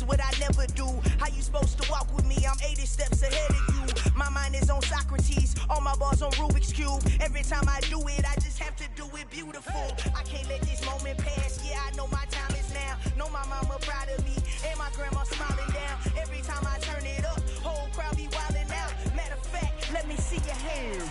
what I never do. How you supposed to walk with me? I'm 80 steps ahead of you. My mind is on Socrates, all my bars on Rubik's Cube. Every time I do it, I just have to do it beautiful. I can't let this moment pass, yeah, I know my time is now. Know my mama proud of me, and my grandma smiling down. Every time I turn it up, whole crowd be wildin' out. Matter of fact, let me see your hands.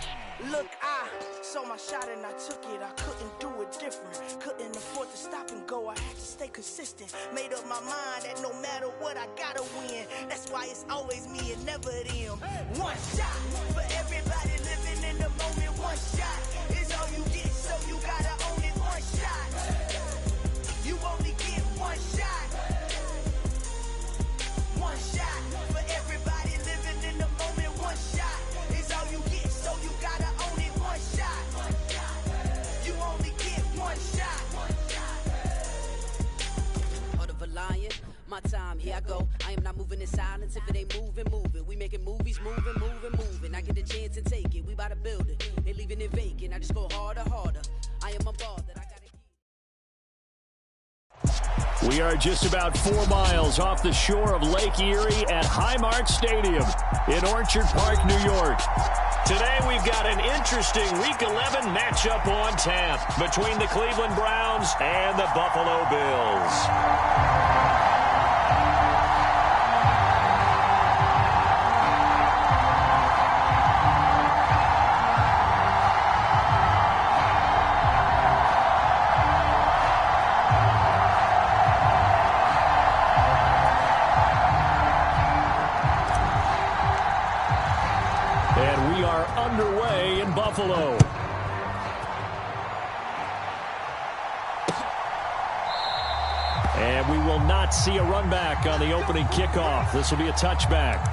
Look, I saw my shot and I took it. I couldn't do it different. Couldn't afford to stop and go. I had to stay consistent. Made up my mind that no matter what, I gotta win. That's why it's always me and never them. One shot for everybody living in the moment. One shot is all you get, so you gotta own it. One shot. You only get one shot. One shot for everybody living in the moment. One shot is all you get, so you gotta own it. One shot. You only get one shot. Heart of a lion, my time, here I go. I am not moving in silence. If it ain't moving, move it. We making movies, moving. I get a chance and take it. We bout to build it. Ain't leaving it vacant. I just go harder. I am a ball that I gotta keep. We are just about 4 miles off the shore of Lake Erie at Highmark Stadium in Orchard Park, New York. Today we've got an interesting Week 11 matchup on tap between the Cleveland Browns and the Buffalo Bills. Underway in Buffalo. And we will not see a run back on the opening kickoff. This will be a touchback.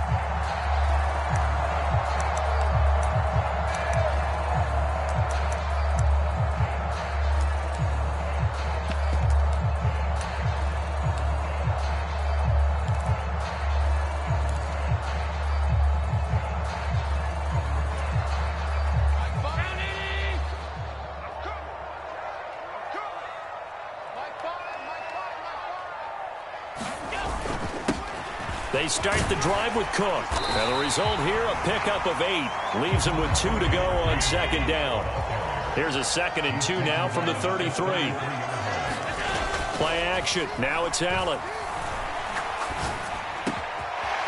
They start the drive with Cook. And the result here, a pickup of 8. Leaves him with 2 to go on second down. Here's a 2nd and 2 now from the 33. Play action. Now it's Allen.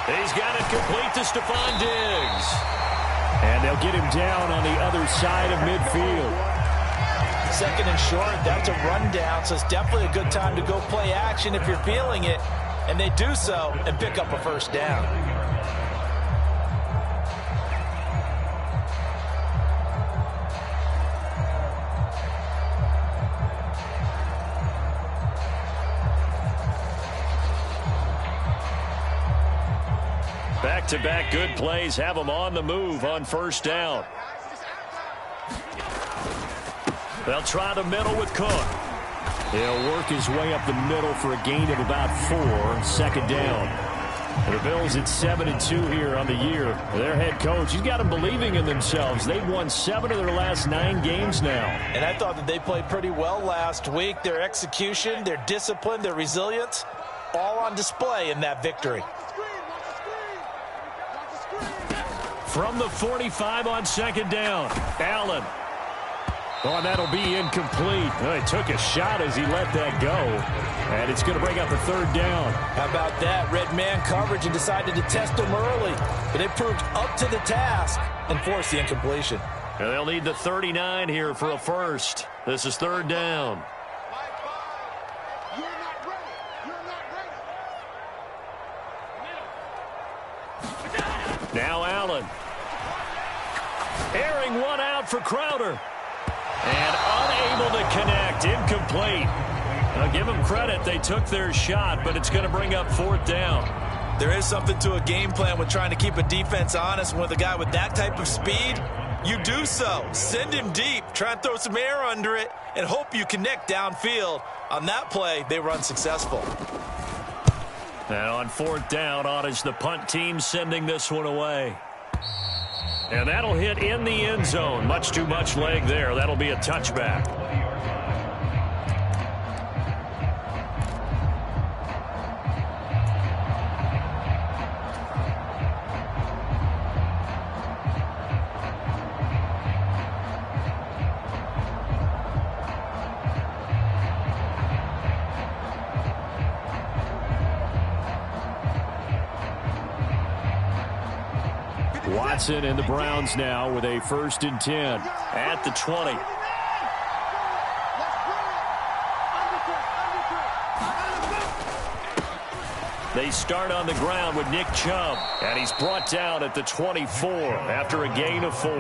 He's got it complete to Stephon Diggs. And they'll get him down on the other side of midfield. 2nd and short, that's a rundown, so it's definitely a good time to go play action if you're feeling it. And they do so and pick up a first down. Back-to-back good plays have them on the move on first down. They'll try the middle with Cook. He'll work his way up the middle for a gain of about 4. 2nd down. The Bills at 7-2 here on the year. Their head coach, he's got them believing in themselves. They've won 7 of their last 9 games now. And I thought that they played pretty well last week. Their execution, their discipline, their resilience, all on display in that victory. From the 45 on 2nd down, Allen. Oh, and that'll be incomplete. He took a shot as he let that go. And it's going to bring up the 3rd down. How about that? Red man coverage and decided to test him early. But it proved up to the task and forced the incompletion. And they'll need the 39 here for a first. This is 3rd down. Now Allen. Airing one out for Crowder. And unable to connect. Incomplete. Now give them credit. They took their shot, but it's going to bring up 4th down. There is something to a game plan with trying to keep a defense honest. And with a guy with that type of speed, you do so. Send him deep. Try and throw some air under it and hope you connect downfield. On that play, they were unsuccessful. And on 4th down, Otis, the punt team sending this one away. And that'll hit in the end zone. Much too much leg there. That'll be a touchback. Watson and the Browns now with a 1st and 10 at the 20. They start on the ground with Nick Chubb, and he's brought down at the 24 after a gain of 4.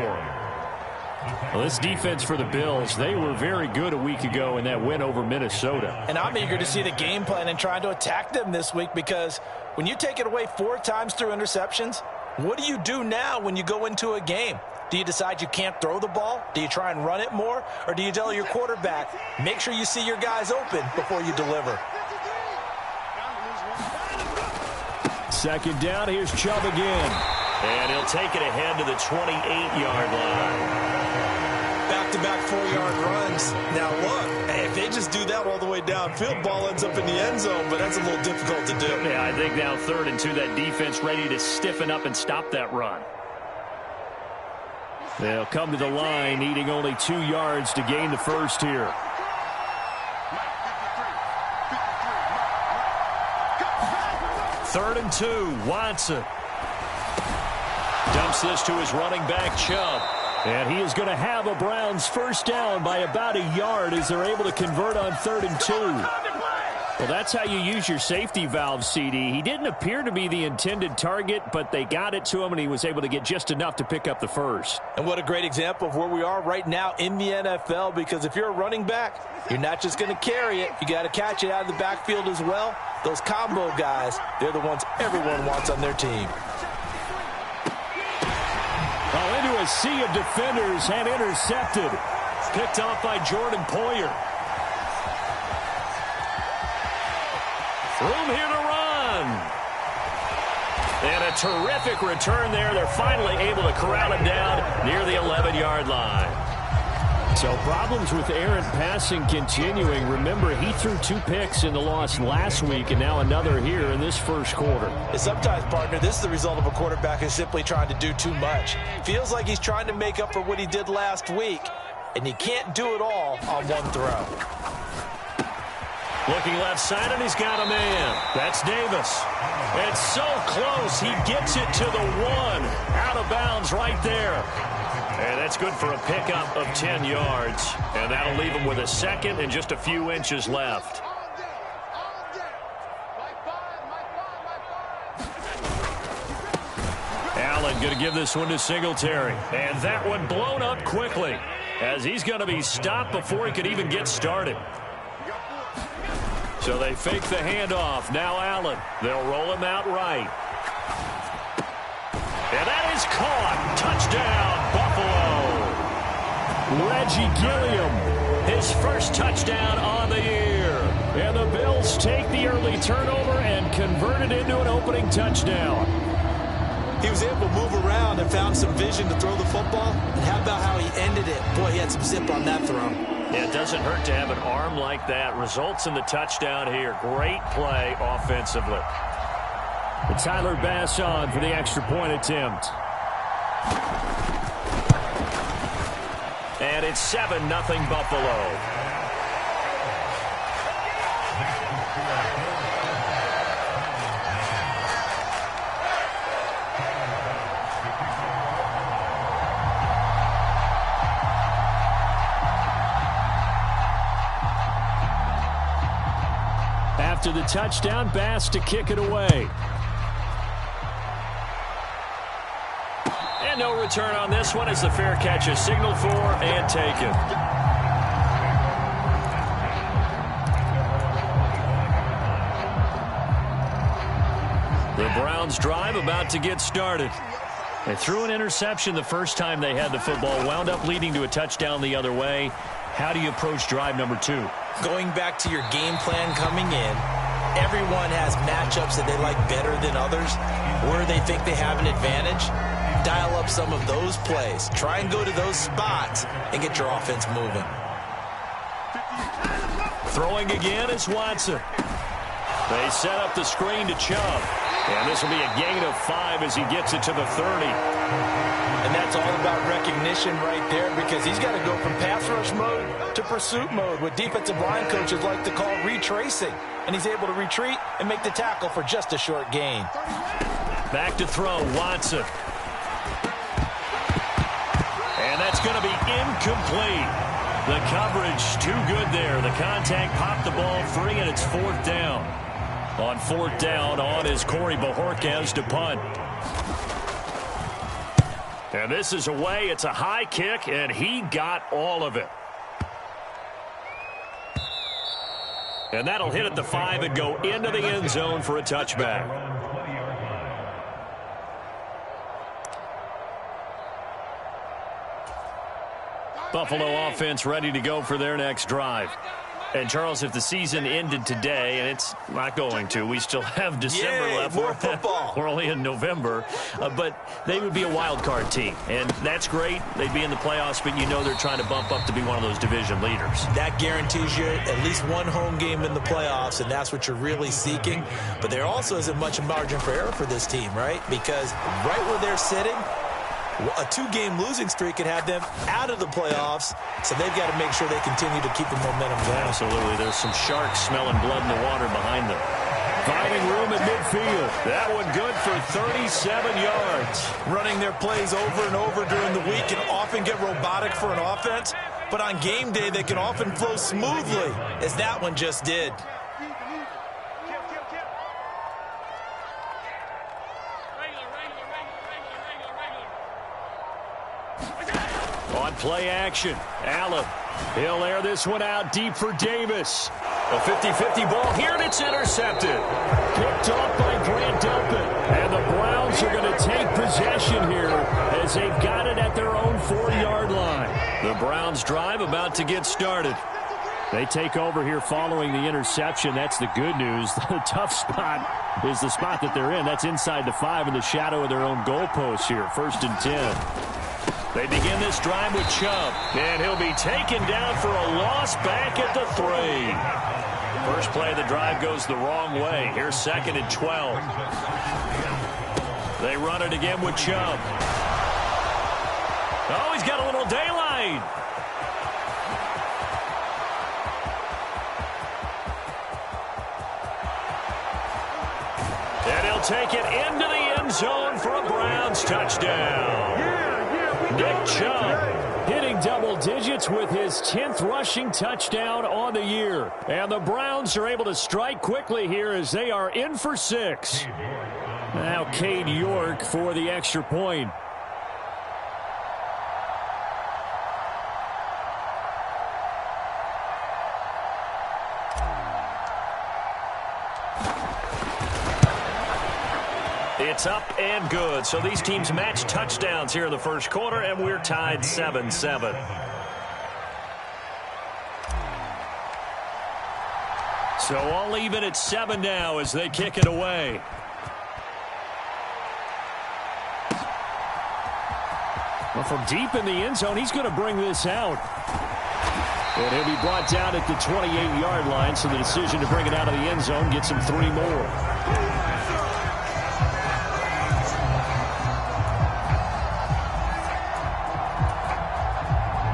Well, this defense for the Bills, they were very good a week ago in that win over Minnesota. And I'm eager to see the game plan and trying to attack them this week, because when you take it away 4 times through interceptions, what do you do now when you go into a game? Do you decide you can't throw the ball? Do you try and run it more? Or do you tell your quarterback, make sure you see your guys open before you deliver? 2nd down, here's Chubb again. And he'll take it ahead to the 28-yard line. Back-to-back 4-yard runs. Now look, if they just do that all the way downfield, ball ends up in the end zone, but that's a little difficult to do. Yeah, I think now 3rd and 2, that defense ready to stiffen up and stop that run. They'll come to the line, needing only 2 yards to gain the 1st here. 3rd and 2, Watson. Dumps this to his running back, Chubb. And he is going to have a Browns 1st down by about a yard as they're able to convert on 3rd and 2. Well, that's how you use your safety valve, CD. He didn't appear to be the intended target, but they got it to him, and he was able to get just enough to pick up the 1st. And what a great example of where we are right now in the NFL, because if you're a running back, you're not just going to carry it. You got to catch it out of the backfield as well. Those combo guys, they're the ones everyone wants on their team. Well, into a sea of defenders and intercepted. Picked off by Jordan Poyer. Room here to run. And a terrific return there. They're finally able to corral him down near the 11-yard line. So problems with errant passing continuing. Remember, he threw 2 picks in the loss last week, and now another here in this 1st quarter. And sometimes, partner, this is the result of a quarterback who's simply trying to do too much. Feels like he's trying to make up for what he did last week, and he can't do it all on one throw. Looking left side, and he's got a man. That's Davis. It's so close. He gets it to the 1. Out of bounds right there. And that's good for a pickup of 10 yards. And that'll leave him with a 2nd and just a few inches left. Allen going to give this one to Singletary. And that one blown up quickly, as he's going to be stopped before he could even get started. So they fake the handoff. Now Allen. They'll roll him out right. And that is caught. Touchdown, Buffalo. Reggie Gilliam, his 1st touchdown on the year. And the Bills take the early turnover and convert it into an opening touchdown. He was able to move around and found some vision to throw the football. And how about how he ended it? Boy, he had some zip on that throw. Yeah, it doesn't hurt to have an arm like that. Results in the touchdown here. Great play offensively. And Tyler Bass on for the extra point attempt. And it's 7-0 Buffalo. After the touchdown, Bass to kick it away. And no return on this one as the fair catch is signaled for and taken. The Browns drive about to get started. They threw an interception the first time they had the football, wound up leading to a touchdown the other way. How do you approach drive number 2? Going back to your game plan coming in, everyone has matchups that they like better than others, where they think they have an advantage. Dial up some of those plays. Try and go to those spots and get your offense moving. Throwing again is Watson. They set up the screen to Chubb. And this will be a gain of 5 as he gets it to the 30. And that's all about recognition right there, because he's got to go from pass rush mode to pursuit mode, what defensive line coaches like to call retracing. And he's able to retreat and make the tackle for just a short gain. Back to throw, Watson. going to be incomplete. The coverage too good there. The contact popped the ball free, and it's 4th down. On 4th down, on is Corey Bojorquez to punt. And this is away. It's a high kick, and he got all of it. And that'll hit at the 5 and go into the end zone for a touchback. Buffalo offense ready to go for their next drive. And, Charles, if the season ended today, and it's not going to, we still have December left. More football. We're only in November. But they would be a wild card team. And that's great. They'd be in the playoffs, but you know they're trying to bump up to be one of those division leaders. That guarantees you at least one home game in the playoffs, and that's what you're really seeking. But there also isn't much margin for error for this team, right? Because right where they're sitting, a 2-game losing streak could have them out of the playoffs, so they've got to make sure they continue to keep the momentum going. Absolutely. There's some sharks smelling blood in the water behind them. Finding room at midfield. That one good for 37 yards. Running their plays over and over during the week can often get robotic for an offense, but on game day they can often flow smoothly, as that one just did. On play action, Allen. He'll air this one out deep for Davis. A 50-50 ball here, and it's intercepted. Picked off by Grant Delpit. And the Browns are going to take possession here as they've got it at their own 4-yard line. The Browns drive about to get started. They take over here following the interception. That's the good news. The tough spot is the spot that they're in. That's inside the 5 in the shadow of their own goalpost here. 1st and 10. They begin this drive with Chubb, and he'll be taken down for a loss back at the 3. First play of the drive goes the wrong way. Here's 2nd and 12. They run it again with Chubb. Oh, he's got a little daylight. And he'll take it into the end zone for a Browns touchdown. Nick Chubb hitting double digits with his 10th rushing touchdown on the year. And the Browns are able to strike quickly here as they are in for 6. Now Cade York for the extra point. It's up and good. So these teams match touchdowns here in the first quarter, and we're tied 7-7. So all even at 7 now as they kick it away. Well, from deep in the end zone, he's going to bring this out. And he'll be brought down at the 28-yard line, so the decision to bring it out of the end zone gets him 3 more.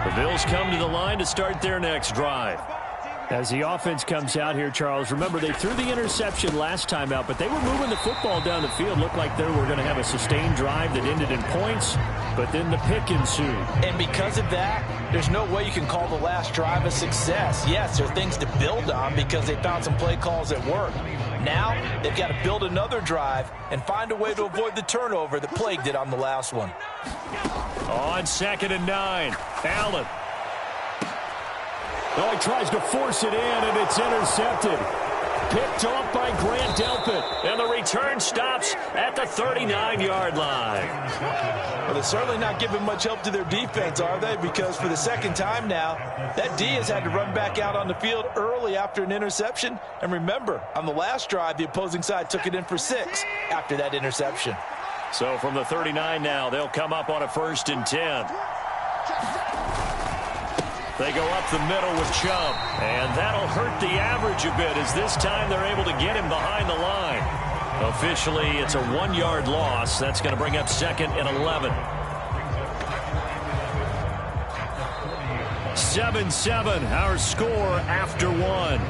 The Bills come to the line to start their next drive. As the offense comes out here, Charles, remember they threw the interception last time out, but they were moving the football down the field. Looked like they were going to have a sustained drive that ended in points, but then the pick ensued. And because of that, there's no way you can call the last drive a success. Yes, there are things to build on because they found some play calls that work. Now they've got to build another drive and find a way to avoid the turnover that plagued it on the last one. On 2nd and 9, Allen. Oh, he tries to force it in, and it's intercepted. Picked off by Grant Delpit, and the return stops at the 39-yard line. Well, they're certainly not giving much help to their defense, are they? Because for the second time now, that D has had to run back out on the field early after an interception. And remember, on the last drive, the opposing side took it in for 6 after that interception. So from the 39 now, they'll come up on a 1st and 10. They go up the middle with Chubb, and that'll hurt the average a bit as this time they're able to get him behind the line. Officially, it's a 1-yard loss. That's going to bring up 2nd and 11. 7-7, our score after 1.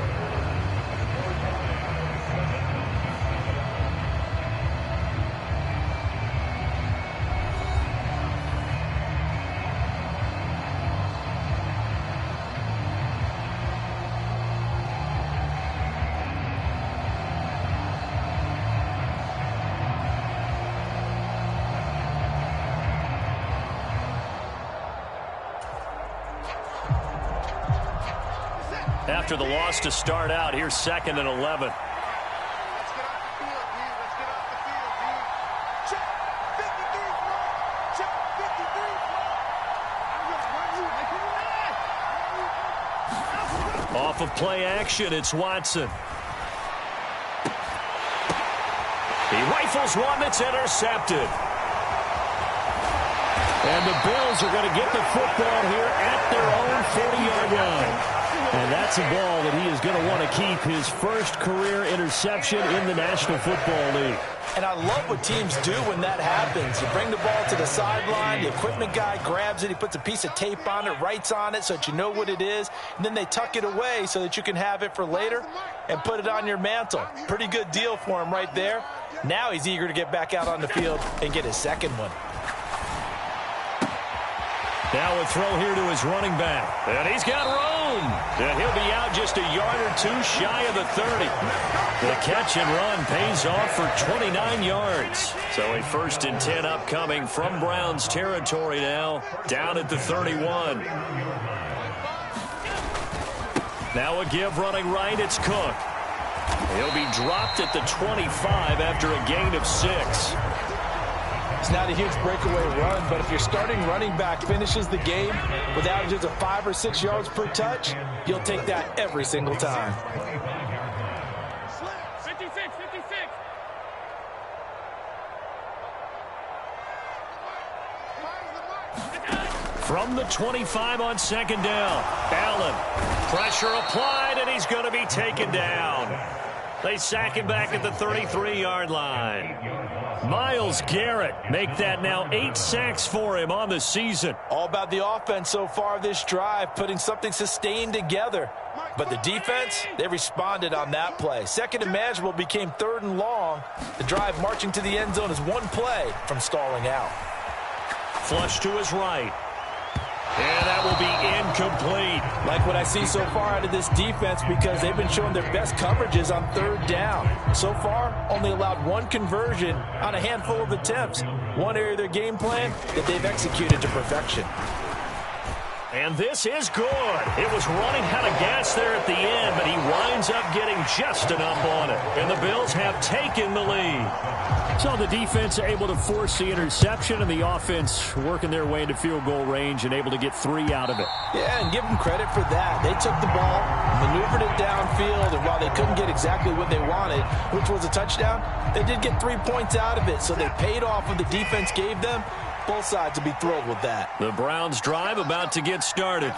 after the loss to start out. Here's 2nd and 11. Off of play action, it's Watson. He rifles one that's intercepted. And the Bills are going to get the football here at their own 40-yard line. And that's a ball that he is going to want to keep, his first career interception in the National Football League. And I love what teams do when that happens. You bring the ball to the sideline, the equipment guy grabs it, he puts a piece of tape on it, writes on it so that you know what it is, and then they tuck it away so that you can have it for later and put it on your mantle. Pretty good deal for him right there. Now he's eager to get back out on the field and get his second one. Now a throw here to his running back. And he's got room. And he'll be out just a yard or two shy of the 30. The catch and run pays off for 29 yards. So a 1st and 10 upcoming from Browns territory now, down at the 31. Now a give running right, it's Cook. He'll be dropped at the 25 after a gain of 6. It's not a huge breakaway run, but if your starting running back finishes the game with averages of 5 or 6 yards per touch, you'll take that every single time. 56. From the 25 on 2nd down. Allen, pressure applied, and he's going to be taken down. They sack him back at the 33-yard line. Myles Garrett make that now 8 sacks for him on the season. All about the offense so far this drive, putting something sustained together. But the defense, they responded on that play. 2nd and manageable became 3rd and long. The drive marching to the end zone is one play from stalling out. Flush to his right. And that will be incomplete. Like what I see so far out of this defense because they've been showing their best coverages on 3rd down. So far, only allowed 1 conversion on a handful of attempts. One area of their game plan that they've executed to perfection. And this is good. It was running out of gas there at the end, but he winds up getting just enough on it. And the Bills have taken the lead. So the defense able to force the interception, and the offense working their way into field goal range and able to get 3 out of it. Yeah, and give them credit for that. They took the ball, maneuvered it downfield, and while they couldn't get exactly what they wanted, which was a touchdown, they did get 3 points out of it. So they paid off what the defense gave them. Both sides will be thrilled with that. The Browns drive about to get started.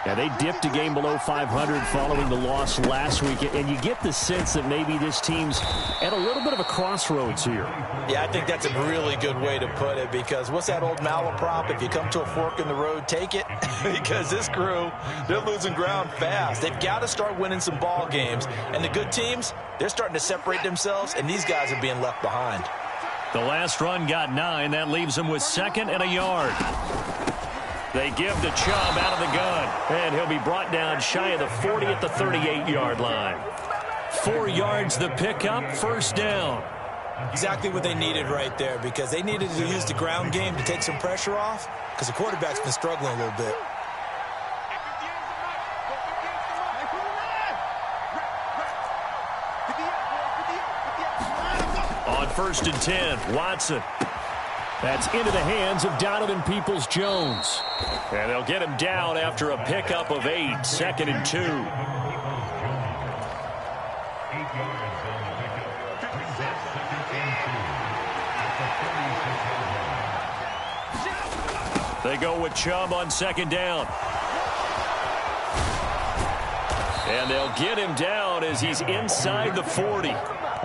Yeah, they dipped a game below 500 following the loss last week, and you get the sense that maybe this team's at a little bit of a crossroads here. Yeah, I think that's a really good way to put it because what's that old malaprop? If you come to a fork in the road, take it. Because this crew, they're losing ground fast. They've got to start winning some ball games. And the good teams, they're starting to separate themselves, and these guys are being left behind. The last run got 9. That leaves them with 2nd and a yard. They give to Chubb out of the gun. And he'll be brought down shy of the 40 at the 38-yard line. 4 yards the pickup, 1st down. Exactly what they needed right there because they needed to use the ground game to take some pressure off because the quarterback's been struggling a little bit. On 1st and 10, Watson. That's into the hands of Donovan Peoples-Jones. And they'll get him down after a pickup of 8, 2nd and 2. They go with Chubb on 2nd down. And they'll get him down as he's inside the 40.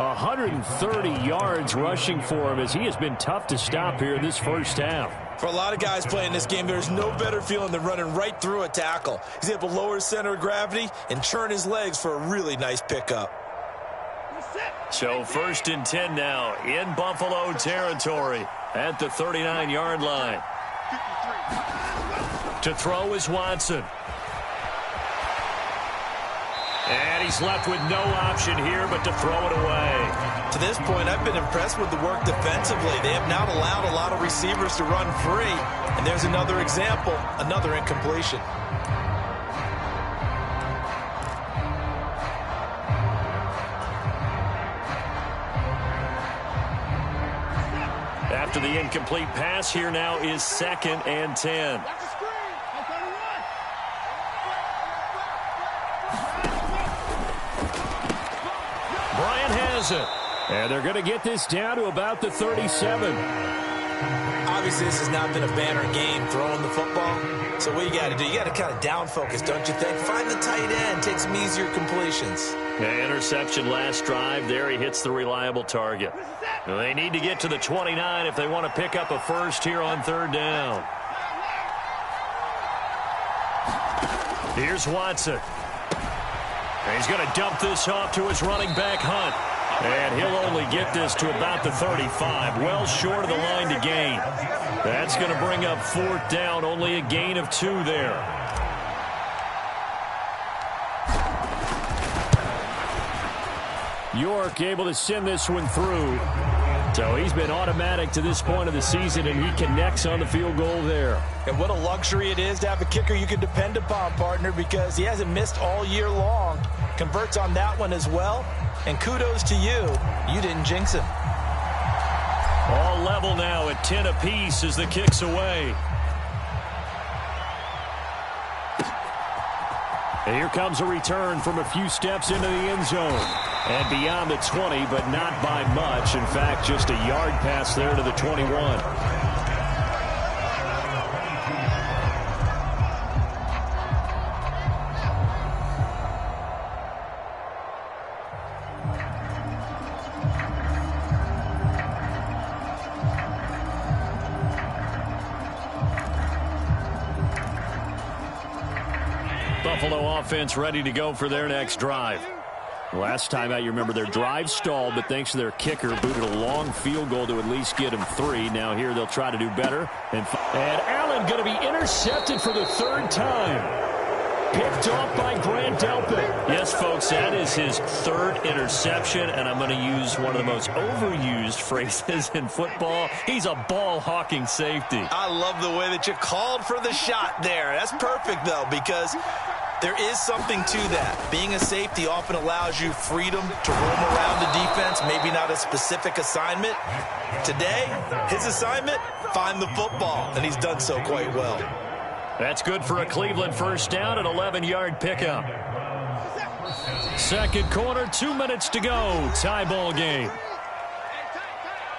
130 yards rushing for him as he has been tough to stop here in this first half. For a lot of guys playing this game, there's no better feeling than running right through a tackle. He's able to lower his center of gravity and churn his legs for a really nice pickup. So 1st and 10 now in Buffalo territory at the 39-yard line. To throw is Watson. And he's left with no option here but to throw it away. To this point, I've been impressed with the work defensively. They have not allowed a lot of receivers to run free. And there's another example, another incompletion. After the incomplete pass, here now is 2nd and 10. Bryant has it. And they're going to get this down to about the 37. Obviously, this has not been a banner game throwing the football. So what you got to do, you got to kind of down focus, don't you think? Find the tight end, take some easier completions. Yeah, interception last drive. There he hits the reliable target. They need to get to the 29 if they want to pick up a first here on 3rd down. Here's Watson. And he's going to dump this off to his running back, Hunt. And he'll only get this to about the 35, well short of the line to gain. That's going to bring up 4th down, only a gain of 2 there. York able to send this one through. So he's been automatic to this point of the season, and he connects on the field goal there. And what a luxury it is to have a kicker you can depend upon, partner, because he hasn't missed all year long. Converts on that one as well. And kudos to you. You didn't jinx him. All level now at 10 apiece as the kick's away. And here comes a return from a few steps into the end zone. And beyond the 20, but not by much. In fact, just a yard pass there to the 21. Buffalo offense ready to go for their next drive. Last time out, you remember their drive stalled, but thanks to their kicker, booted a long field goal to at least get them 3. Now here they'll try to do better. And Allen going to be intercepted for the 3rd time. Picked off by Grant Delpit. Yes, folks, that is his 3rd interception, and I'm going to use one of the most overused phrases in football. He's a ball-hawking safety. I love the way that you called for the shot there. That's perfect, though, because there is something to that. Being a safety often allows you freedom to roam around the defense, maybe not a specific assignment. Today, his assignment, find the football, and he's done so quite well. That's good for a Cleveland first down, an 11-yard pickup. Second quarter, 2 minutes to go. Tie ball game.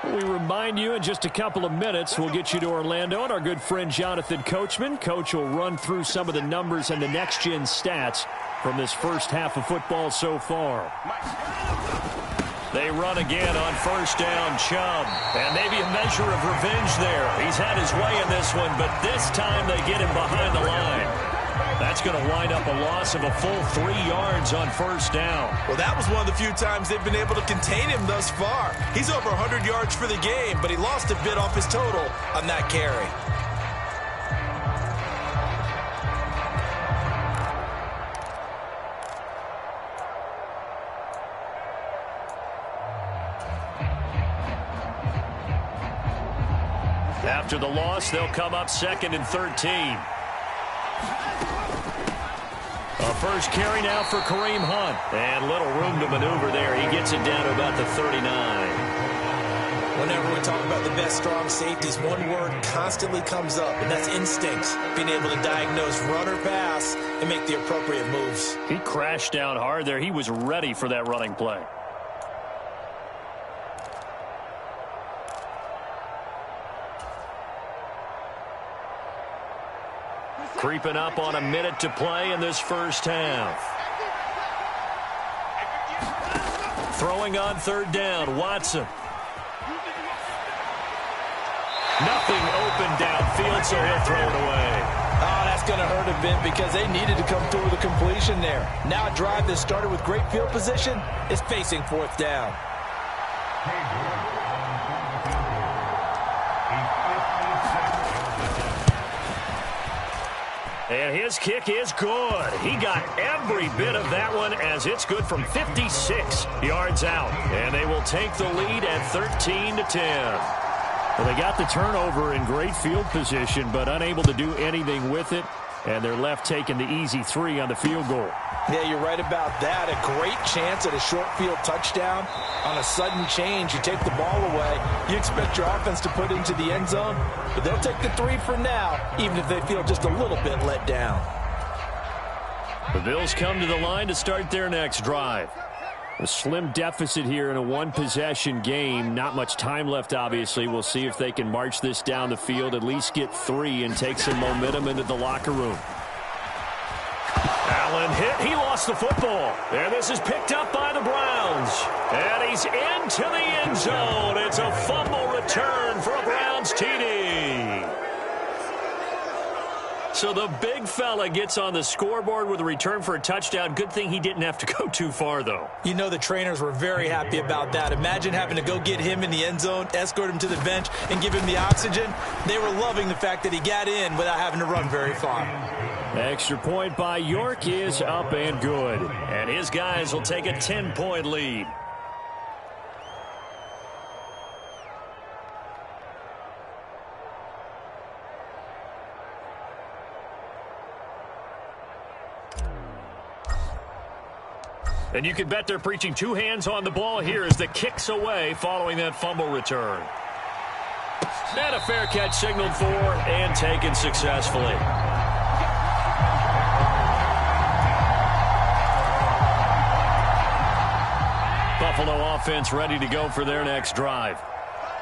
We remind you in just a couple of minutes, we'll get you to Orlando and our good friend Jonathan Coachman. Coach will run through some of the numbers and the next-gen stats from this first half of football so far. They run again on first down, Chubb. And maybe a measure of revenge there. He's had his way in this one, but this time they get him behind the line. That's going to wind up a loss of a full 3 yards on first down. Well, that was one of the few times they've been able to contain him thus far. He's over 100 yards for the game, but he lost a bit off his total on that carry. After the loss, they'll come up 2nd and 13. A first carry now for Kareem Hunt. And little room to maneuver there. He gets it down to about the 39. Whenever we talk about the best strong safeties, one word constantly comes up, and that's instincts. Being able to diagnose run or pass and make the appropriate moves. He crashed down hard there. He was ready for that running play. Creeping up on a minute to play in this first half. Throwing on third down, Watson. Nothing open downfield, so he'll throw it away. Oh, that's going to hurt a bit because they needed to come through with a completion there. Now a drive that started with great field position is facing fourth down. And his kick is good. He got every bit of that one as it's good from 56 yards out. And they will take the lead at 13-10. Well, they got the turnover in great field position, but unable to do anything with it. And they're left taking the easy 3 on the field goal. Yeah, you're right about that. A great chance at a short field touchdown. On a sudden change, you take the ball away. You expect your offense to put it into the end zone, but they'll take the 3 for now, even if they feel just a little bit let down. The Bills come to the line to start their next drive. A slim deficit here in a one-possession game. Not much time left, obviously. We'll see if they can march this down the field, at least get 3, and take some momentum into the locker room. Allen hit. He lost the football. And this is picked up by the Browns. And he's into the end zone. It's a fumble return for a Browns TD. So the big fella gets on the scoreboard with a return for a touchdown. Good thing he didn't have to go too far, though. You know the trainers were very happy about that. Imagine having to go get him in the end zone, escort him to the bench, and give him the oxygen. They were loving the fact that he got in without having to run very far. Extra point by York is up and good. And his guys will take a 10-point lead. And you can bet they're preaching 2 hands on the ball here as the kick's away following that fumble return. And a fair catch signaled for and taken successfully. Buffalo offense ready to go for their next drive.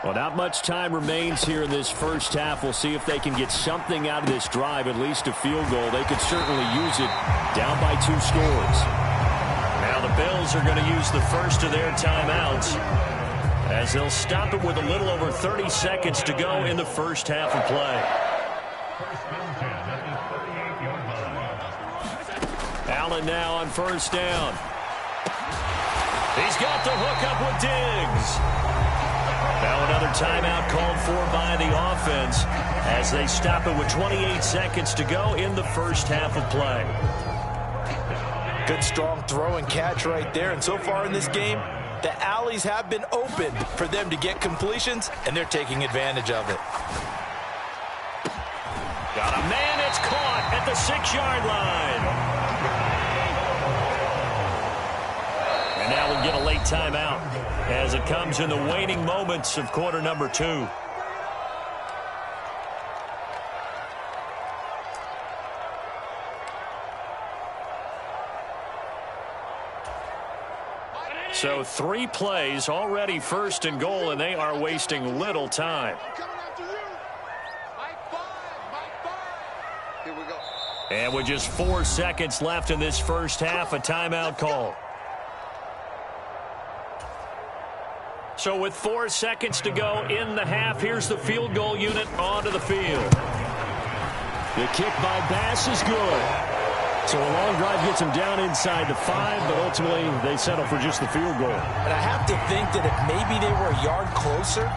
Well, not much time remains here in this first half. We'll see if they can get something out of this drive, at least a field goal. They could certainly use it down by 2 scores. Now the Bills are going to use the first of their timeouts as they'll stop it with a little over 30 seconds to go in the first half of play. Allen now on first down. He's got the hook up with Diggs. Now another timeout called for by the offense as they stop it with 28 seconds to go in the first half of play. Good strong throw and catch right there. And so far in this game, the alleys have been open for them to get completions, and they're taking advantage of it. Got a man, it's caught at the 6-yard line. And now we'll get a late timeout as it comes in the waning moments of quarter number 2. So 3 plays already first and goal, and they are wasting little time. And with just 4 seconds left in this first half, a timeout call. So with 4 seconds to go in the half, here's the field goal unit onto the field. The kick by Bass is good. So a long drive gets them down inside the 5, but ultimately they settle for just the field goal. And I have to think that if maybe they were a yard closer,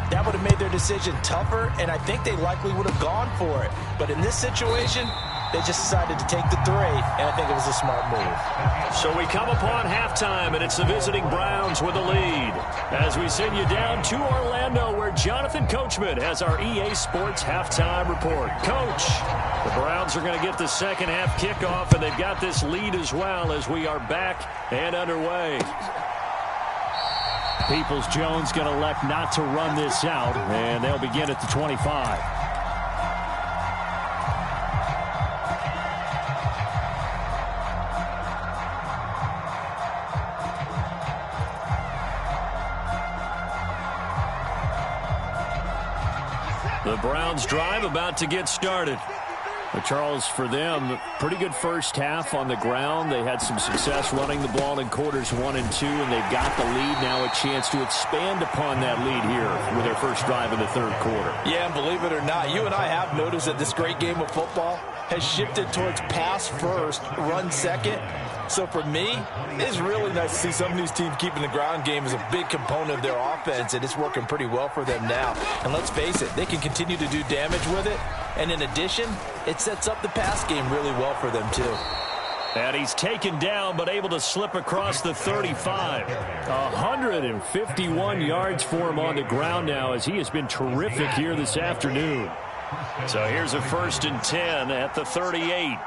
that would have made their decision tougher, and I think they likely would have gone for it. But in this situation, they just decided to take the 3, and I think it was a smart move. So we come upon halftime, and it's the visiting Browns with a lead. As we send you down to Orlando, where Jonathan Coachman has our EA Sports halftime report. Coach, the Browns are going to get the second half kickoff, and they've got this lead as well as we are back and underway. Peoples-Jones going to elect not to run this out, and they'll begin at the 25. The Browns drive about to get started. But Charles, for them, pretty good first half on the ground. They had some success running the ball in quarters 1 and 2, and they've got the lead now, a chance to expand upon that lead here with their first drive in the third quarter. Yeah, and believe it or not, you and I have noticed that this great game of football has shifted towards pass first, run second. So for me, it's really nice to see some of these teams keeping the ground game as a big component of their offense, and it's working pretty well for them now. And let's face it, they can continue to do damage with it. And in addition, it sets up the pass game really well for them too. And he's taken down but able to slip across the 35. 151 yards for him on the ground now as he has been terrific here this afternoon. So here's a 1st and 10 at the 38.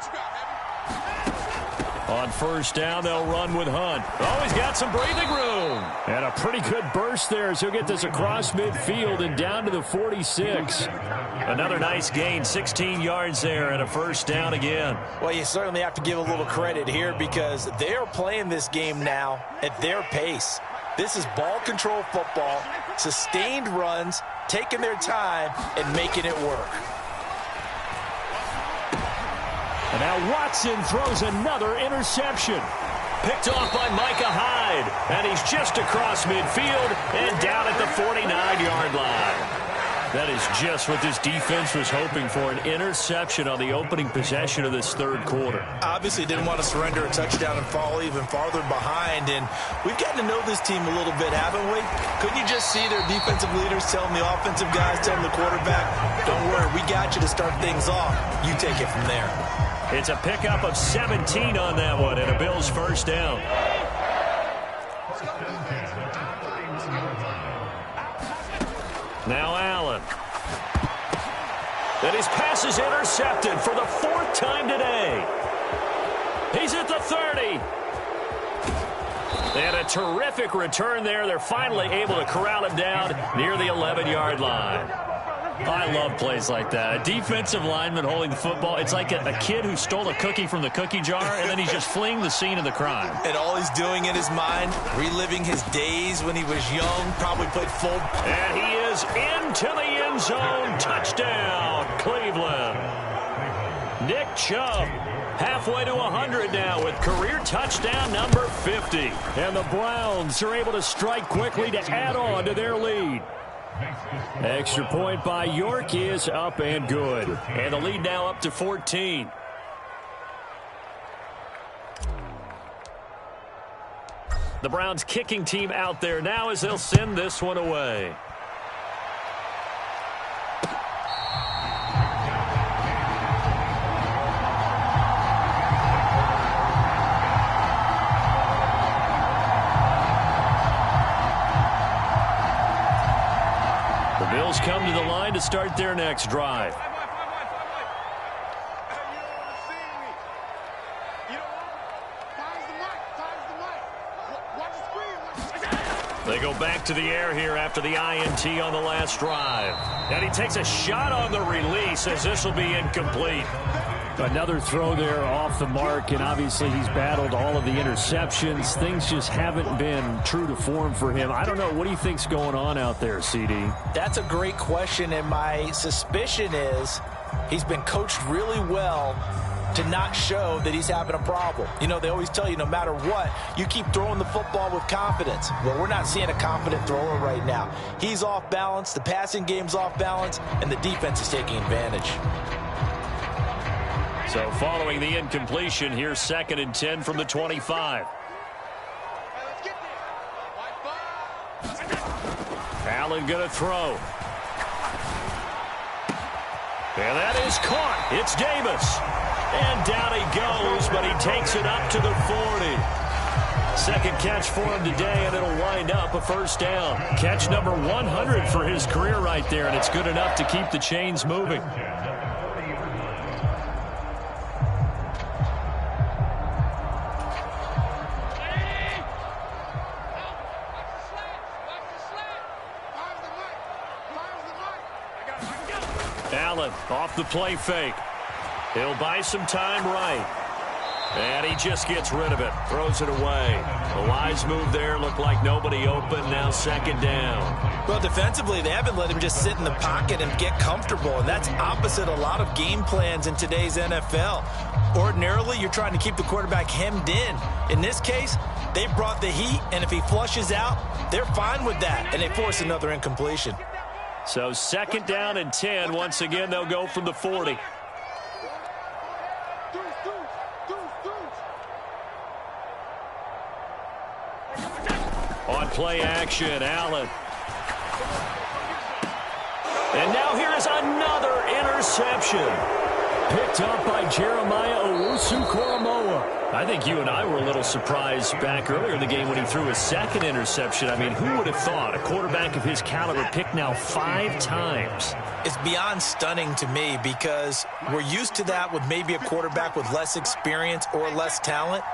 On 1st down, they'll run with Hunt. Oh, he's got some breathing room. And a pretty good burst there as he'll get this across midfield and down to the 46. Another nice gain, 16 yards there and a 1st down again. Well, you certainly have to give a little credit here because they are playing this game now at their pace. This is ball control football, sustained runs, taking their time and making it work. And now Watson throws another interception. Picked off by Micah Hyde. And he's just across midfield and down at the 49-yard line. That is just what this defense was hoping for, an interception on the opening possession of this 3rd quarter. Obviously didn't want to surrender a touchdown and fall even farther behind. And we've gotten to know this team a little bit, haven't we? Couldn't you just see their defensive leaders telling the offensive guys, telling the quarterback, don't worry, we got you to start things off. You take it from there. It's a pickup of 17 on that one and a Bills 1st down. Now Allen. And his pass is intercepted for the 4th time today. He's at the 30. And a terrific return there. They're finally able to corral him down near the 11-yard line. I love plays like that. A defensive lineman holding the football. It's like a kid who stole a cookie from the cookie jar, and then he's just fleeing the scene of the crime. And all he's doing in his mind, reliving his days when he was young, probably played full. And he is into the end zone. Touchdown, Cleveland. Nick Chubb halfway to 100 now with career touchdown number 50. And the Browns are able to strike quickly to add on to their lead. Extra point by York is up and good. And the lead now up to 14. The Browns kicking team out there now as they'll send this one away. The Bills come to the line to start their next drive. They go back to the air here after the INT on the last drive. And he takes a shot on the release as this will be incomplete. Another throw there off the mark, and obviously he's battled all of the interceptions. Things just haven't been true to form for him. I don't know. What do you think's going on out there, CD? That's a great question, and my suspicion is he's been coached really well to not show that he's having a problem. You know, they always tell you no matter what, you keep throwing the football with confidence. Well, we're not seeing a confident thrower right now. He's off balance, the passing game's off balance, and the defense is taking advantage. So following the incompletion, here's 2nd and 10 from the 25. Allen gonna throw. And that is caught. It's Davis. And down he goes, but he takes it up to the 40. Second catch for him today, and it'll wind up a 1st down. Catch number 100 for his career right there, and it's good enough to keep the chains moving. Allen off the play fake. He'll buy some time right. And he just gets rid of it. Throws it away. The wise move there. Looked like nobody open. Now 2nd down. Well, defensively, they haven't let him just sit in the pocket and get comfortable. And that's opposite a lot of game plans in today's NFL. Ordinarily, you're trying to keep the quarterback hemmed in. In this case, they brought the heat. And if he flushes out, they're fine with that. And they force another incompletion. So 2nd down and 10. Once again, they'll go from the 40. On play action, Allen. And now here's another interception. Picked up by Jeremiah Owusu-Koramoah. I think you and I were a little surprised back earlier in the game when he threw his second interception. I mean, who would have thought a quarterback of his caliber picked now 5 times? It's beyond stunning to me because we're used to that with maybe a quarterback with less experience or less talent.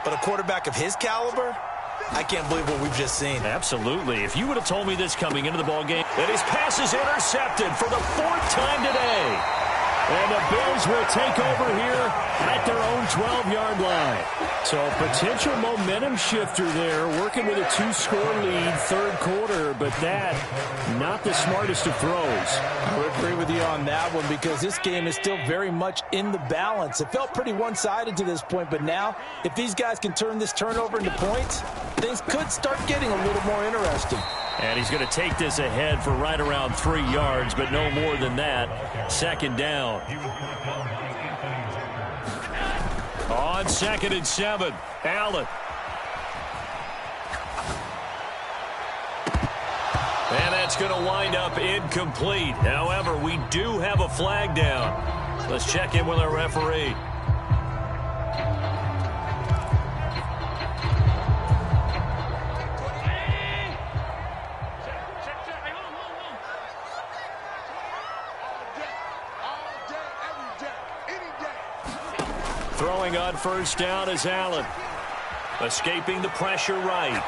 But a quarterback of his caliber, I can't believe what we've just seen. Absolutely. If you would have told me this coming into the ballgame, that his pass is intercepted for the 4th time today. And the Bills will take over here at their own 12-yard line. So a potential momentum shifter there, working with a 2-score lead, 3rd quarter, but that, not the smartest of throws. I would agree with you on that one because this game is still very much in the balance. It felt pretty one-sided to this point, but now, if these guys can turn this turnover into points, things could start getting a little more interesting. And he's going to take this ahead for right around 3 yards, but no more than that. 2nd down. On 2nd and 7, Allen. And that's going to wind up incomplete. However, we do have a flag down. Let's check in with our referee. Throwing on 1st down is Allen. Escaping the pressure right.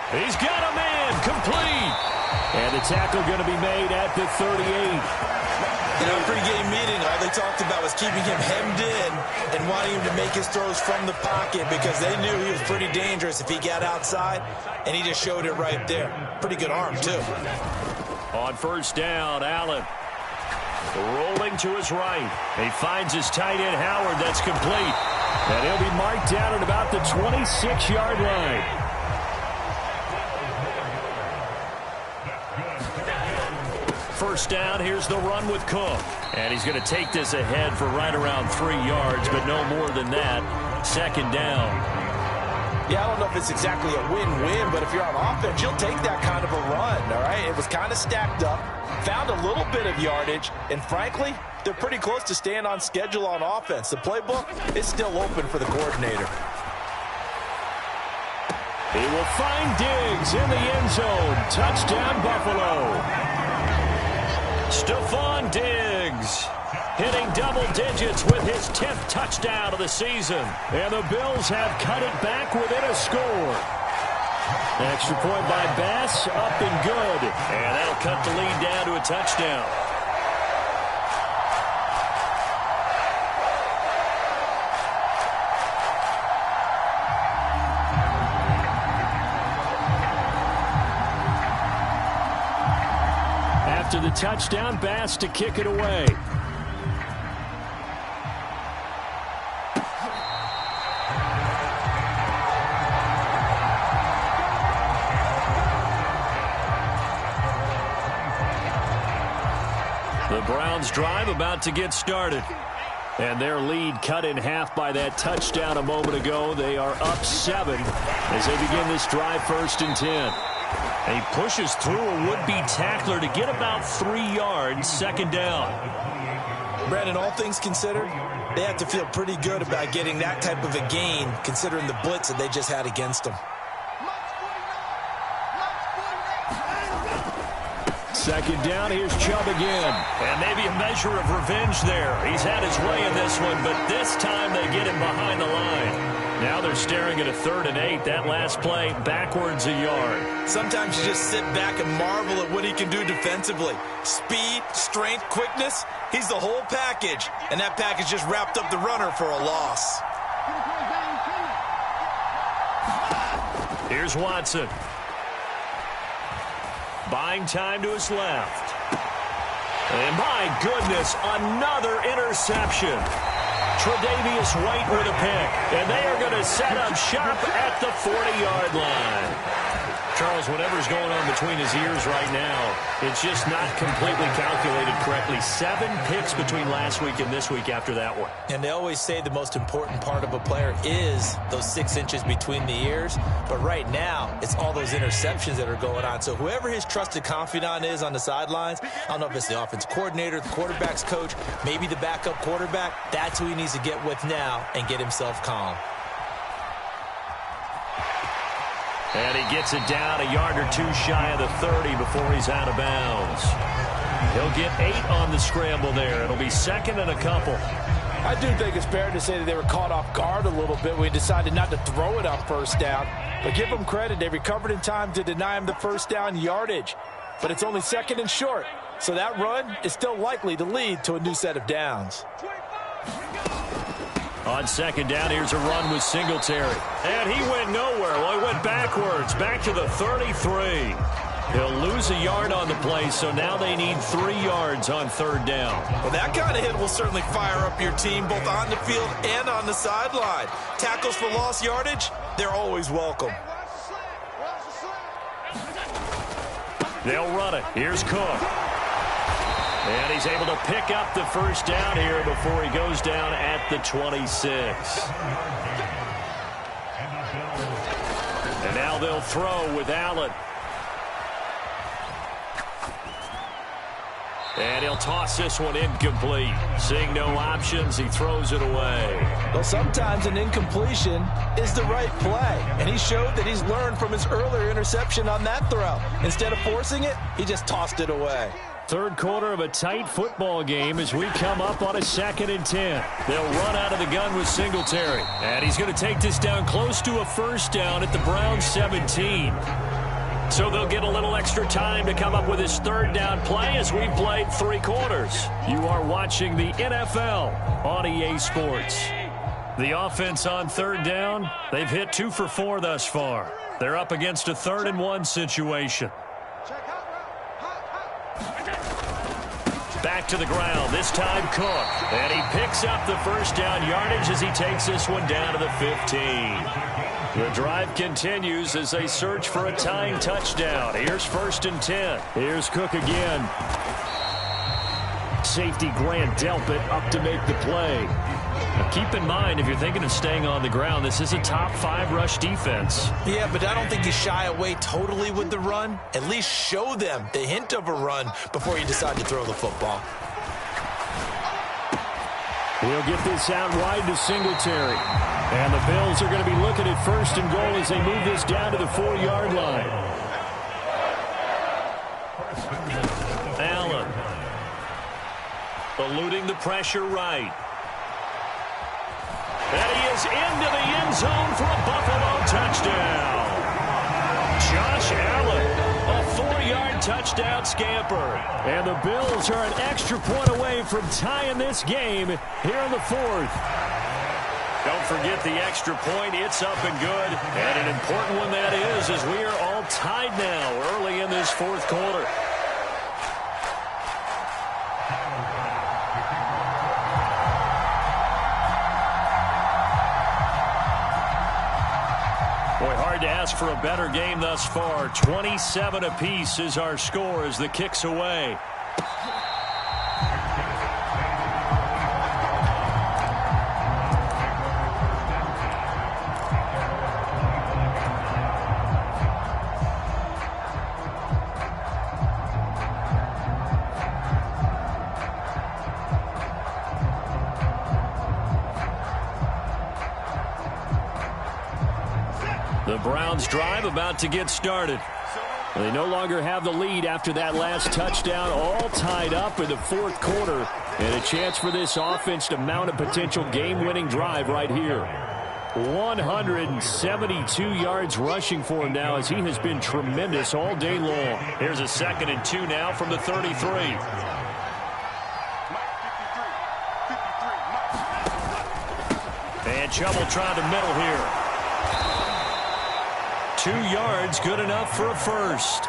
He's got a man complete. And the tackle going to be made at the 38. In our pregame meeting, all they talked about was keeping him hemmed in and wanting him to make his throws from the pocket because they knew he was pretty dangerous if he got outside, and he just showed it right there. Pretty good arm, too. On 1st down, Allen. Rolling to his right. He finds his tight end, Howard. That's complete. And he'll be marked down at about the 26-yard line. First down, here's the run with Cook. And he's going to take this ahead for right around 3 yards, but no more than that. 2nd down. Yeah, I don't know if it's exactly a win-win, but if you're on offense, you'll take that kind of a run, all right? It was kind of stacked up, found a little bit of yardage, and frankly, they're pretty close to staying on schedule on offense. The playbook is still open for the coordinator. He will find Diggs in the end zone. Touchdown, Buffalo. Stephon Diggs hitting double digits with his 10th touchdown of the season. And the Bills have cut it back within a score. Extra point by Bass, up and good. And that'll cut the lead down to a touchdown. After the touchdown, Bass to kick it away. The Browns drive about to get started. And their lead cut in half by that touchdown a moment ago. They are up 7 as they begin this drive 1st and 10. And he pushes through a would-be tackler to get about 3 yards, 2nd down. Brandon, all things considered, they have to feel pretty good about getting that type of a gain considering the blitz that they just had against them. 2nd down, here's Chubb again. And maybe a measure of revenge there. He's had his way in this one, but this time they get him behind the line. Now they're staring at a 3rd and 8. That last play, backwards a yard. Sometimes you just sit back and marvel at what he can do defensively. Speed, strength, quickness, he's the whole package. And that package just wrapped up the runner for a loss. Here's Watson. Buying time to his left. And my goodness, another interception. Tre'Davious White with a pick. And they are going to set up shop at the 40-yard line. Charles, whatever's going on between his ears right now, it's just not completely calculated correctly. 7 picks between last week and this week after that one. And they always say the most important part of a player is those 6 inches between the ears. But right now, it's all those interceptions that are going on. So whoever his trusted confidant is on the sidelines, I don't know if it's the offense coordinator, the quarterback's coach, maybe the backup quarterback, that's who he needs to get with now and get himself calm. And he gets it down a yard or 2 shy of the 30 before he's out of bounds. He'll get 8 on the scramble there. It'll be 2nd and a couple. I do think it's fair to say that they were caught off guard a little bit when he decided not to throw it on 1st down. But give them credit. They recovered in time to deny him the 1st down yardage. But it's only 2nd and short. So that run is still likely to lead to a new set of downs. On 2nd down, here's a run with Singletary. And he went nowhere. Well, he went backwards, back to the 33. He'll lose a yard on the play, so now they need 3 yards on 3rd down. Well, that kind of hit will certainly fire up your team both on the field and on the sideline. Tackles for lost yardage, they're always welcome. They'll run it. Here's Cook. And he's able to pick up the 1st down here before he goes down at the 26. And now they'll throw with Allen. And he'll toss this one incomplete. Seeing no options, he throws it away. Well, sometimes an incompletion is the right play. And he showed that he's learned from his earlier interception on that throw. Instead of forcing it, he just tossed it away. 3rd quarter of a tight football game as we come up on a 2nd and 10. They'll run out of the gun with Singletary. And he's going to take this down close to a 1st down at the Browns 17. So they'll get a little extra time to come up with his 3rd down play as we've played 3 quarters. You are watching the NFL on EA Sports. The offense on 3rd down, they've hit 2 for 4 thus far. They're up against a 3rd and 1 situation. Back to the ground, this time Cook. And he picks up the 1st down yardage as he takes this one down to the 15. The drive continues as they search for a tying touchdown. Here's 1st and 10. Here's Cook again. Safety Grant Delpit up to make the play. Now keep in mind, if you're thinking of staying on the ground, this is a top 5 rush defense. Yeah, but I don't think you shy away totally with the run. At least show them the hint of a run before you decide to throw the football. He'll get this out wide to Singletary. And the Bills are going to be looking at 1st and goal as they move this down to the 4-yard line. Allen. Eluding the pressure right. And he is into the end zone for a Buffalo touchdown. Josh Allen, a 4-yard touchdown scamper. And the Bills are an extra point away from tying this game here in the 4th. Don't forget the extra point. It's up and good. And an important one that is, as we are all tied now early in this 4th quarter. Boy, hard to ask for a better game thus far. 27 apiece is our score as the kick's away. The Browns drive about to get started. They no longer have the lead after that last touchdown, all tied up in the 4th quarter. And a chance for this offense to mount a potential game-winning drive right here. 172 yards rushing for him now as he has been tremendous all day long. Here's a 2nd and 2 now from the 33. And Chubb will try the middle here. 2 yards, good enough for a 1st.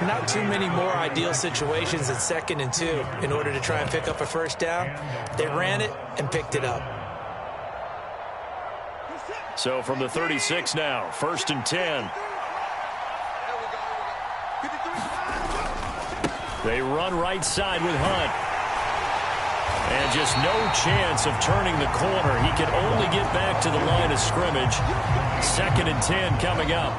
Not too many more ideal situations than 2nd and 2 in order to try and pick up a 1st down. They ran it and picked it up. So from the 36 now, 1st and 10. They run right side with Hunt. And just no chance of turning the corner. He can only get back to the line of scrimmage. 2nd and 10 coming up.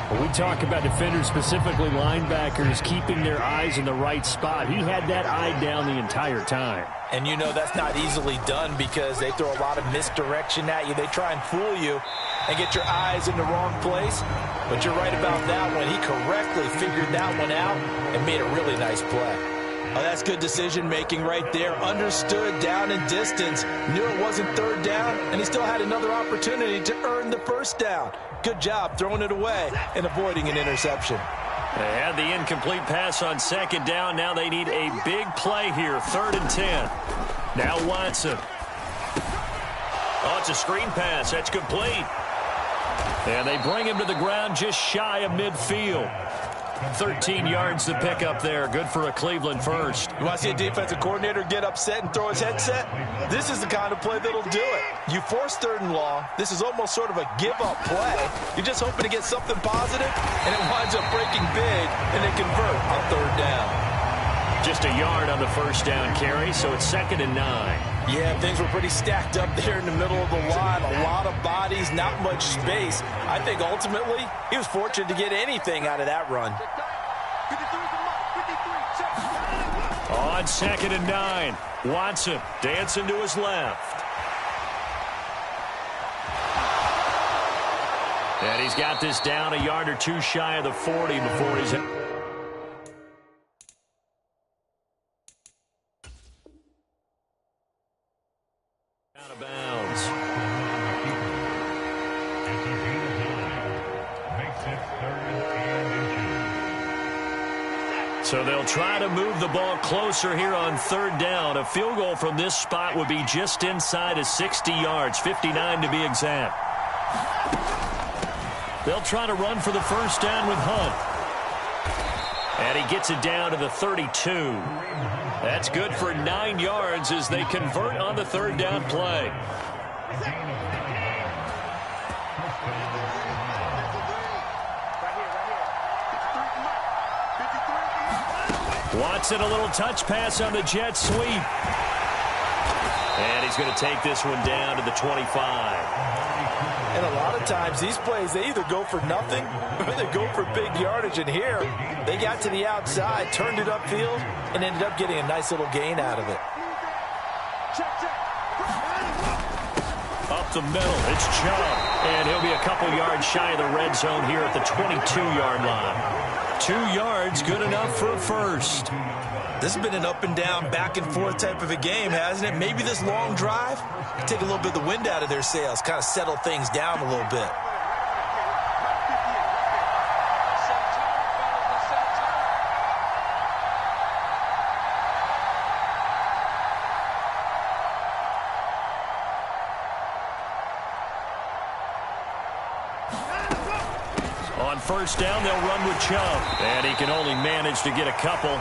When we talk about defenders, specifically linebackers, keeping their eyes in the right spot, he had that eye down the entire time. And you know that's not easily done because they throw a lot of misdirection at you. They try and fool you and get your eyes in the wrong place. But you're right about that one. He correctly figured that one out and made a really nice play. Oh, that's good decision-making right there. Understood down and distance. Knew it wasn't 3rd down, and he still had another opportunity to earn the 1st down. Good job throwing it away and avoiding an interception. They had the incomplete pass on 2nd down. Now they need a big play here. 3rd and 10. Now Watson. Oh, it's a screen pass. That's complete. And they bring him to the ground just shy of midfield. 13 yards to pick up there. Good for a Cleveland first. You want to see a defensive coordinator get upset and throw his headset? This is the kind of play that'll do it. You force 3rd and long. This is almost sort of a give-up play. You're just hoping to get something positive, and it winds up breaking big, and they convert on 3rd down. Just a yard on the 1st down carry, so it's 2nd and 9. Yeah, things were pretty stacked up there in the middle of the line. A lot of bodies, not much space. I think ultimately he was fortunate to get anything out of that run. On 2nd and 9, Watson dancing to his left. And he's got this down a yard or two shy of the 40 before he's in. Out of bounds. So they'll try to move the ball closer here on 3rd down. A field goal from this spot would be just inside of 60 yards, 59 to be exact. They'll try to run for the 1st down with Hunt. And he gets it down to the 32. That's good for 9 yards as they convert on the 3rd down play. Watson, a little touch pass on the jet sweep. And he's going to take this one down to the 25. And a lot of times these plays, they either go for nothing or they go for big yardage. And here, they got to the outside, turned it upfield, and ended up getting a nice little gain out of it. Up the middle, it's Chubb. And he'll be a couple yards shy of the red zone here at the 22-yard line. 2 yards, good enough for a first. This has been an up-and-down, back-and-forth type of a game, hasn't it? Maybe this long drive take a little bit of the wind out of their sails, kind of settle things down a little bit. On 1st down, they'll run with Chubb. And he can only manage to get a couple.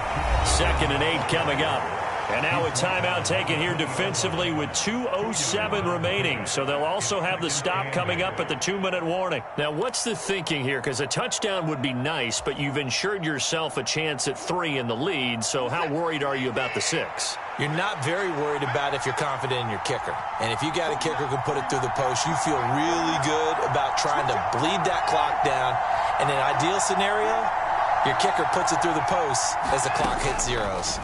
2nd and 8 coming up. And now a timeout taken here defensively with 2:07 remaining. So they'll also have the stop coming up at the 2-minute warning. Now, what's the thinking here? Because a touchdown would be nice, but you've ensured yourself a chance at 3 in the lead. So how worried are you about the 6? You're not very worried about if you're confident in your kicker. And if you got a kicker who can put it through the post, you feel really good about trying to bleed that clock down. In an ideal scenario, your kicker puts it through the post as the clock hits zeros.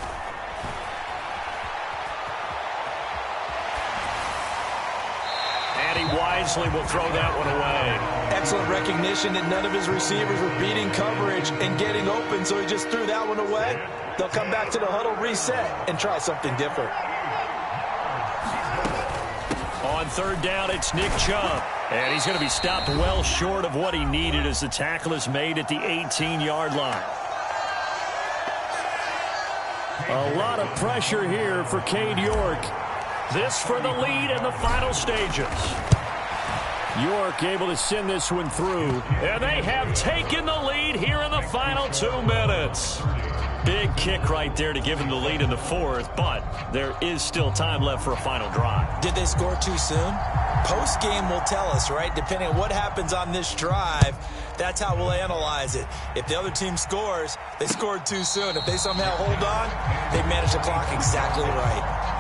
And he wisely will throw that one away. Excellent recognition that none of his receivers were beating coverage and getting open, so he just threw that one away. They'll come back to the huddle, reset, and try something different. On 3rd down, it's Nick Chubb. And he's going to be stopped well short of what he needed as the tackle is made at the 18-yard line. A lot of pressure here for Cade York. This for the lead in the final stages. York able to send this one through. And they have taken the lead here in the final 2 minutes. Big kick right there to give them the lead in the fourth, but there is still time left for a final drive. Did they score too soon? Post-game will tell us, right? Depending on what happens on this drive, that's how we'll analyze it. If the other team scores, they scored too soon. If they somehow hold on, they've managed the clock exactly right.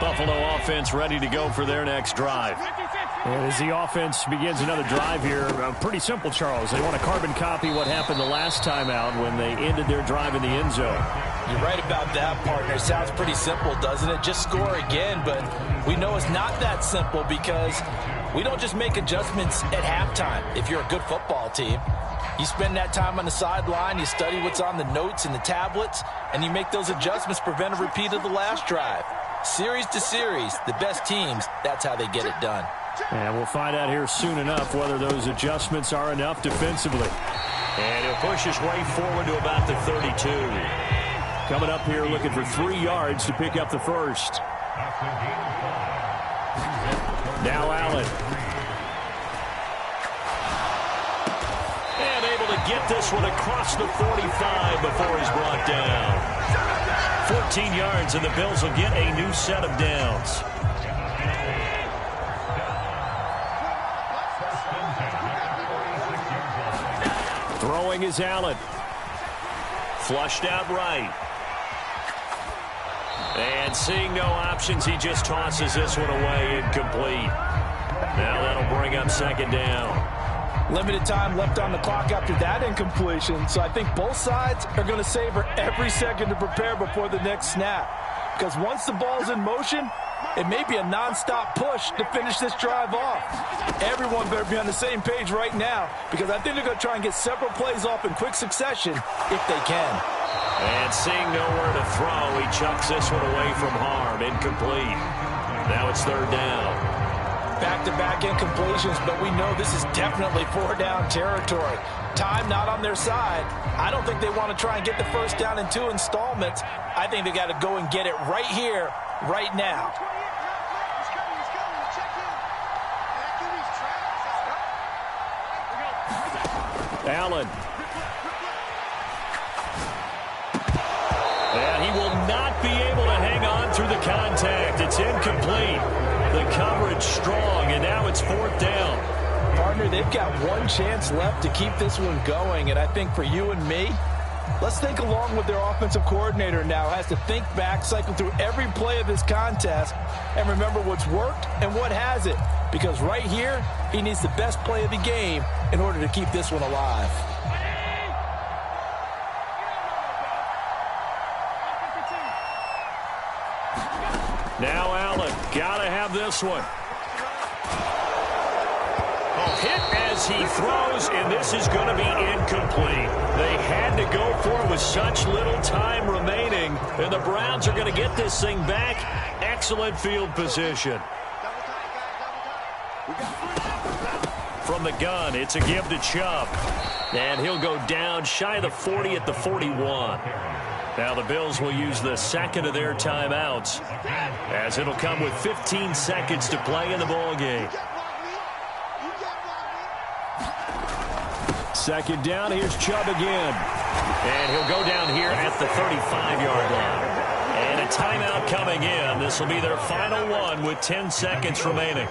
Buffalo offense ready to go for their next drive. And as the offense begins another drive here, pretty simple, Charles. They want to carbon copy what happened the last time out when they ended their drive in the end zone. You're right about that, partner. Sounds pretty simple, doesn't it? Just score again, but we know it's not that simple because we don't just make adjustments at halftime if you're a good football team. You spend that time on the sideline, you study what's on the notes and the tablets, and you make those adjustments to prevent a repeat of the last drive. Series to series, the best teams, that's how they get it done. And we'll find out here soon enough whether those adjustments are enough defensively. And he'll push his way forward to about the 32. Coming up here looking for 3 yards to pick up the first. Now Allen. And able to get this one across the 45 before he's brought down. 14 yards, and the Bills will get a new set of downs. Throwing is Allen. Flushed out right. And seeing no options, he just tosses this one away, incomplete. Now that'll bring up second down. Limited time left on the clock after that incompletion, so I think both sides are going to savor every second to prepare before the next snap. Because once the ball's in motion, it may be a nonstop push to finish this drive off. Everyone better be on the same page right now, because I think they're going to try and get several plays off in quick succession if they can. And seeing nowhere to throw, he chucks this one away from harm, incomplete. Now it's third down. Back-to-back incompletions, but we know this is definitely 4-down territory. Time not on their side. I don't think they want to try and get the first down in 2 installments. I think they got to go and get it right here, right now. Allen. And he will not be able to hang on through the contact. It's incomplete. The coverage strong, and now it's 4th down. Partner, they've got one chance left to keep this one going, and I think for you and me, let's think along with their offensive coordinator now. Has to think back, cycle through every play of this contest, and remember what's worked and what hasn't. Because right here, he needs the best play of the game in order to keep this one alive. Now Allen, gotta have this one. Hit as he throws, and this is going to be incomplete. They had to go for it with such little time remaining, and the Browns are going to get this thing back. Excellent field position. From the gun, it's a give to Chubb, and he'll go down shy of the 40 at the 41. Now the Bills will use the second of their timeouts, as it'll come with 15 seconds to play in the ball game. Second down, here's Chubb again. And he'll go down here at the 35-yard line. And a timeout coming in. This will be their final one with 10 seconds remaining.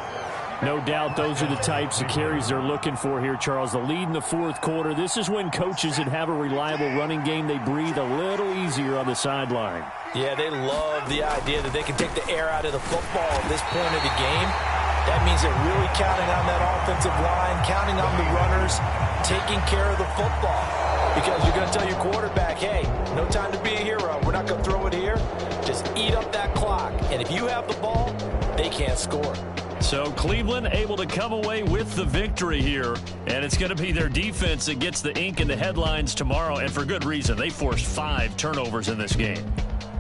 No doubt those are the types of carries they're looking for here, Charles. The lead in the 4th quarter. This is when coaches that have a reliable running game, they breathe a little easier on the sideline. Yeah, they love the idea that they can take the air out of the football at this point of the game. That means they're really counting on that offensive line, counting on the runners, taking care of the football. Because you're going to tell your quarterback, hey, no time to be a hero. We're not going to throw it here. Just eat up that clock. And if you have the ball, they can't score. So Cleveland able to come away with the victory here. And it's going to be their defense that gets the ink in the headlines tomorrow. And for good reason. They forced 5 turnovers in this game.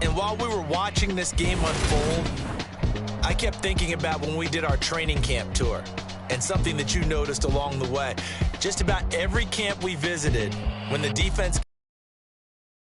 And while we were watching this game unfold, I kept thinking about when we did our training camp tour and something that you noticed along the way. Just about every camp we visited, when the defense